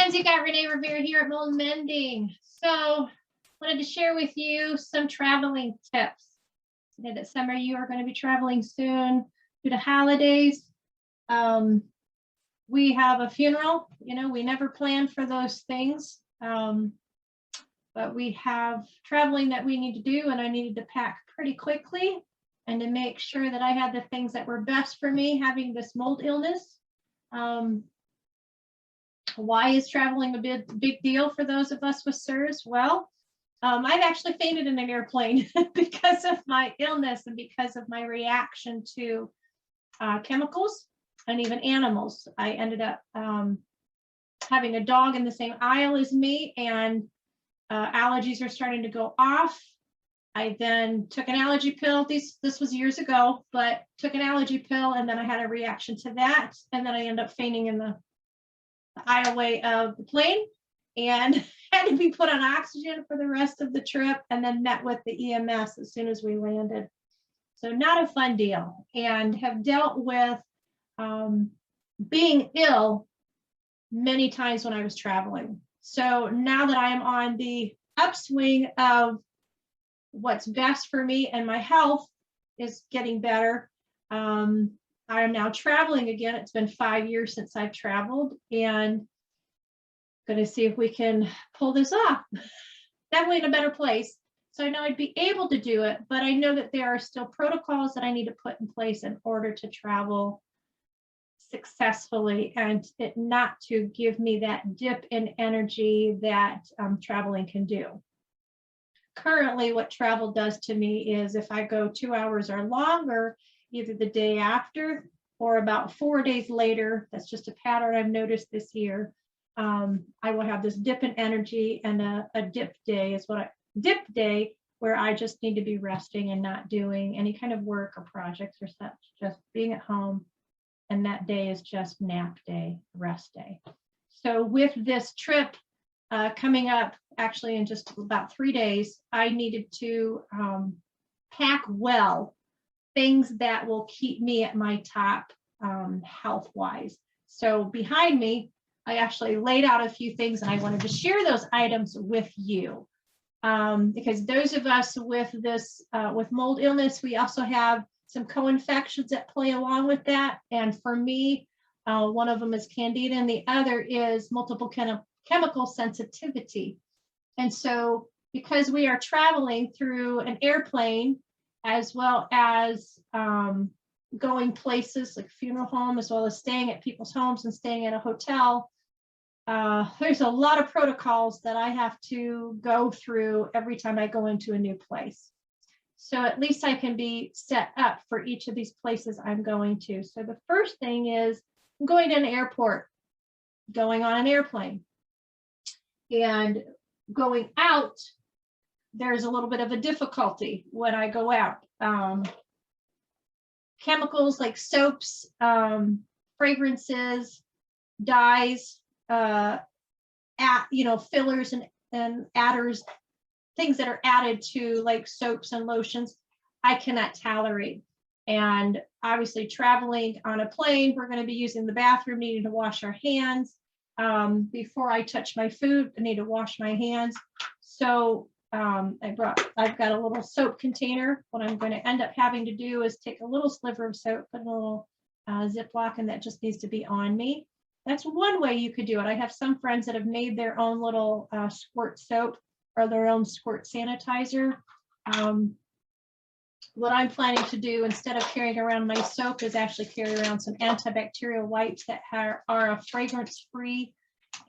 friends, you got Renee Revere here at Mold Mending. So wanted to share with you some traveling tips. I know that some of you are going to be traveling soon due to holidays. We have a funeral, we never planned for those things. But we have traveling that we need to do, and I needed to pack pretty quickly and to make sure that I had the things that were best for me having this mold illness. Why is traveling a big deal for those of us with SIRS? Well, I've actually fainted in an airplane because of my illness and because of my reaction to chemicals and even animals. I ended up having a dog in the same aisle as me, and allergies are starting to go off. I then took an allergy pill. This was years ago, but took an allergy pill, and then I had a reaction to that, and then I ended up fainting in the aisleway of the plane and had to be put on oxygen for the rest of the trip, and then met with the EMS as soon as we landed. So not a fun deal, and have dealt with being ill many times when I was traveling. So now that I am on the upswing of what's best for me and my health is getting better, I am now traveling again. It's been 5 years since I've traveled, and going to see if we can pull this off. Definitely in a better place. So I know I'd be able to do it, but I know that there are still protocols that I need to put in place in order to travel successfully and it not to give me that dip in energy that traveling can do. Currently, what travel does to me is if I go 2 hours or longer, either the day after or about 4 days later, that's just a pattern I've noticed this year, I will have this dip in energy, and a dip day where I just need to be resting and not doing any kind of work or projects or such, just being at home. And that day is just nap day, rest day. So with this trip coming up, actually in just about 3 days, I needed to pack well things that will keep me at my top health-wise. So behind me, I actually laid out a few things, and I wanted to share those items with you. Because those of us with this, with mold illness, we also have some co-infections that play along with that. And for me, one of them is Candida, and the other is multiple chemical sensitivity. And so because we are traveling through an airplane, as well as going places like funeral home, as well as staying at people's homes and staying at a hotel, there's a lot of protocols that I have to go through every time I go into a new place. So at least I can be set up for each of these places I'm going to. So the first thing is I'm going to an airport, going on an airplane, and going out, there's a little bit of a difficulty when I go out. Chemicals like soaps, fragrances, dyes, fillers and adders, things that are added to like soaps and lotions, I cannot tolerate. And obviously traveling on a plane, we're going to be using the bathroom, needing to wash our hands. Before I touch my food, I need to wash my hands. So I've got a little soap container. What I'm going to end up having to do is take a little sliver of soap, put in a little Ziploc, and that just needs to be on me. That's one way you could do it. I have some friends that have made their own little squirt soap or their own squirt sanitizer. What I'm planning to do instead of carrying around my soap is actually carry around some antibacterial wipes that are fragrance-free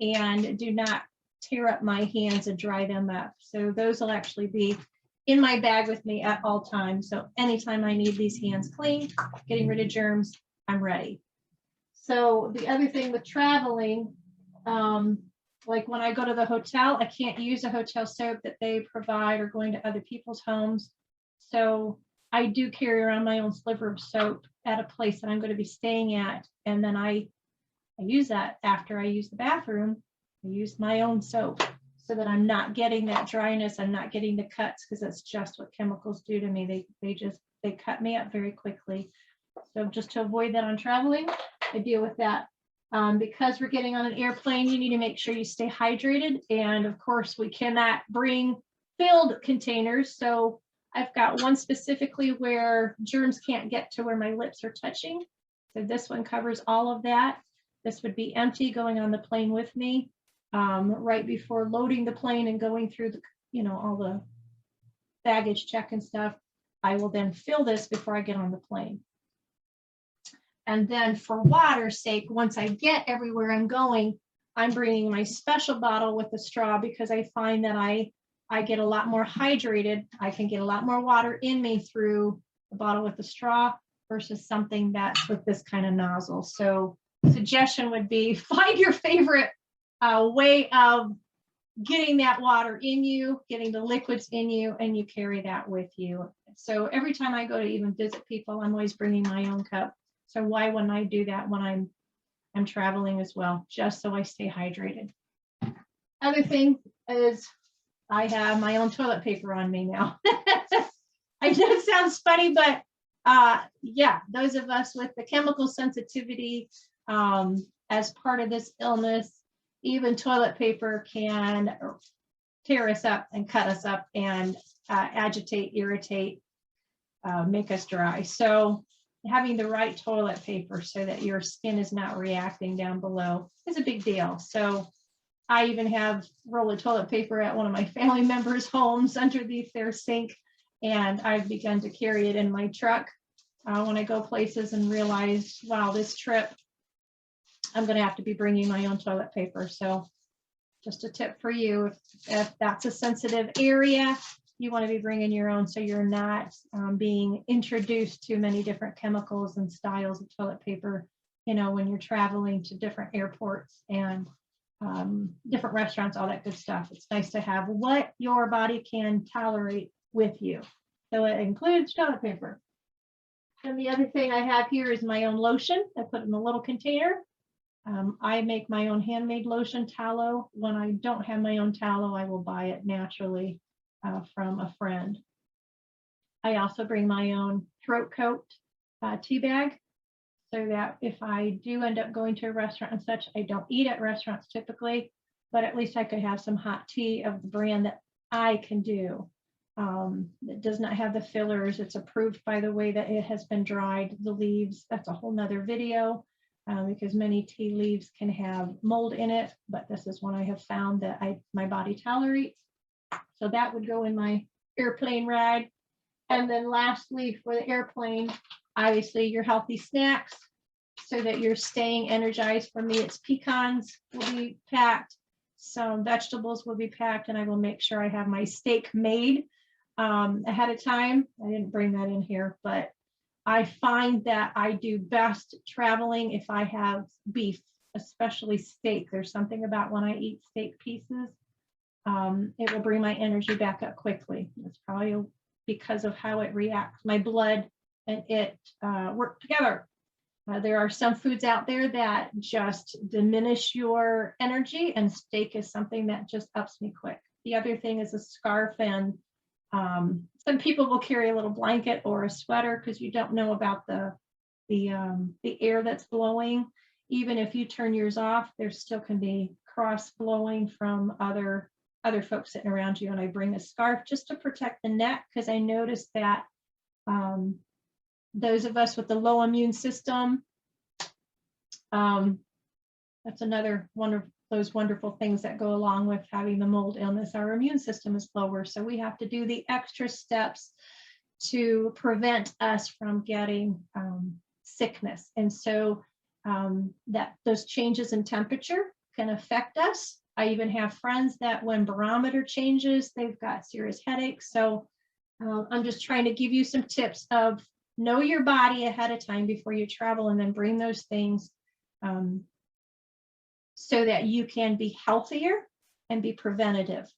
and do not tear up my hands and dry them up. So those will actually be in my bag with me at all times. So anytime I need these hands cleaned, getting rid of germs, I'm ready. So the other thing with traveling, like when I go to the hotel, I can't use a hotel soap that they provide or going to other people's homes. So I do carry around my own sliver of soap at a place that I'm going to be staying at. And then I use that after I use the bathroom. I use my own soap so that I'm not getting that dryness. I'm not getting the cuts, because that's just what chemicals do to me. They cut me up very quickly. So just to avoid that on traveling, I deal with that Because we're getting on an airplane, you need to make sure you stay hydrated. And of course, we cannot bring filled containers. So I've got one specifically where germs can't get to where my lips are touching. So this one covers all of that. This would be empty going on the plane with me. Right before loading the plane and going through the, all the baggage check and stuff, I will then fill this before I get on the plane. And then for water's sake, once I get everywhere I'm going, I'm bringing my special bottle with the straw because I find that I get a lot more hydrated. I can get a lot more water in me through the bottle with the straw versus something that's with this kind of nozzle. So suggestion would be find your favorite way of getting that water in you, getting the liquids in you, and you carry that with you. So every time I go to even visit people, I'm always bringing my own cup. So why wouldn't I do that when I'm traveling as well, just so I stay hydrated? Other thing is I have my own toilet paper on me now. I know it sounds funny, but yeah, those of us with the chemical sensitivity as part of this illness, even toilet paper can tear us up and cut us up and agitate, irritate, make us dry. So having the right toilet paper so that your skin is not reacting down below is a big deal. So I even have a roll of toilet paper at one of my family members' homes underneath their sink, and I've begun to carry it in my truck when I go places and realize, wow, this trip, I'm going to have to be bringing my own toilet paper. So just a tip for you, if that's a sensitive area, you want to be bringing your own so you're not being introduced to many different chemicals and styles of toilet paper, when you're traveling to different airports and different restaurants, all that good stuff. It's nice to have what your body can tolerate with you. So it includes toilet paper. And the other thing I have here is my own lotion. I put in a little container. I make my own handmade lotion tallow. When I don't have my own tallow, I will buy it naturally from a friend. I also bring my own throat coat tea bag so that if I do end up going to a restaurant and such, I don't eat at restaurants typically, but at least I could have some hot tea of the brand that I can do. It does not have the fillers. It's approved by the way that it has been dried, the leaves. That's a whole nother video because many tea leaves can have mold in it, but this is one I have found that my body tolerates. So that would go in my airplane ride. And then lastly, for the airplane, obviously your healthy snacks so that you're staying energized. For me, it's pecans will be packed. Some vegetables will be packed, and I will make sure I have my steak made ahead of time. I didn't bring that in here, but I find that I do best traveling if I have beef, especially steak. There's something about when I eat steak pieces, it will bring my energy back up quickly. It's probably because of how it reacts. My blood and it work together. There are some foods out there that just diminish your energy, and steak is something that just ups me quick. The other thing is a scarf, and some people will carry a little blanket or a sweater because you don't know about the air that's blowing. Even if you turn yours off, there still can be cross blowing from other folks sitting around you. And I bring a scarf just to protect the neck because I noticed that those of us with the low immune system, that's another one of those wonderful things that go along with having the mold illness. Our immune system is lower, so we have to do the extra steps to prevent us from getting sickness. And so that those changes in temperature can affect us. I even have friends that when barometer changes, they've got serious headaches. So I'm just trying to give you some tips of know your body ahead of time before you travel, and then bring those things so that you can be healthier and be preventative.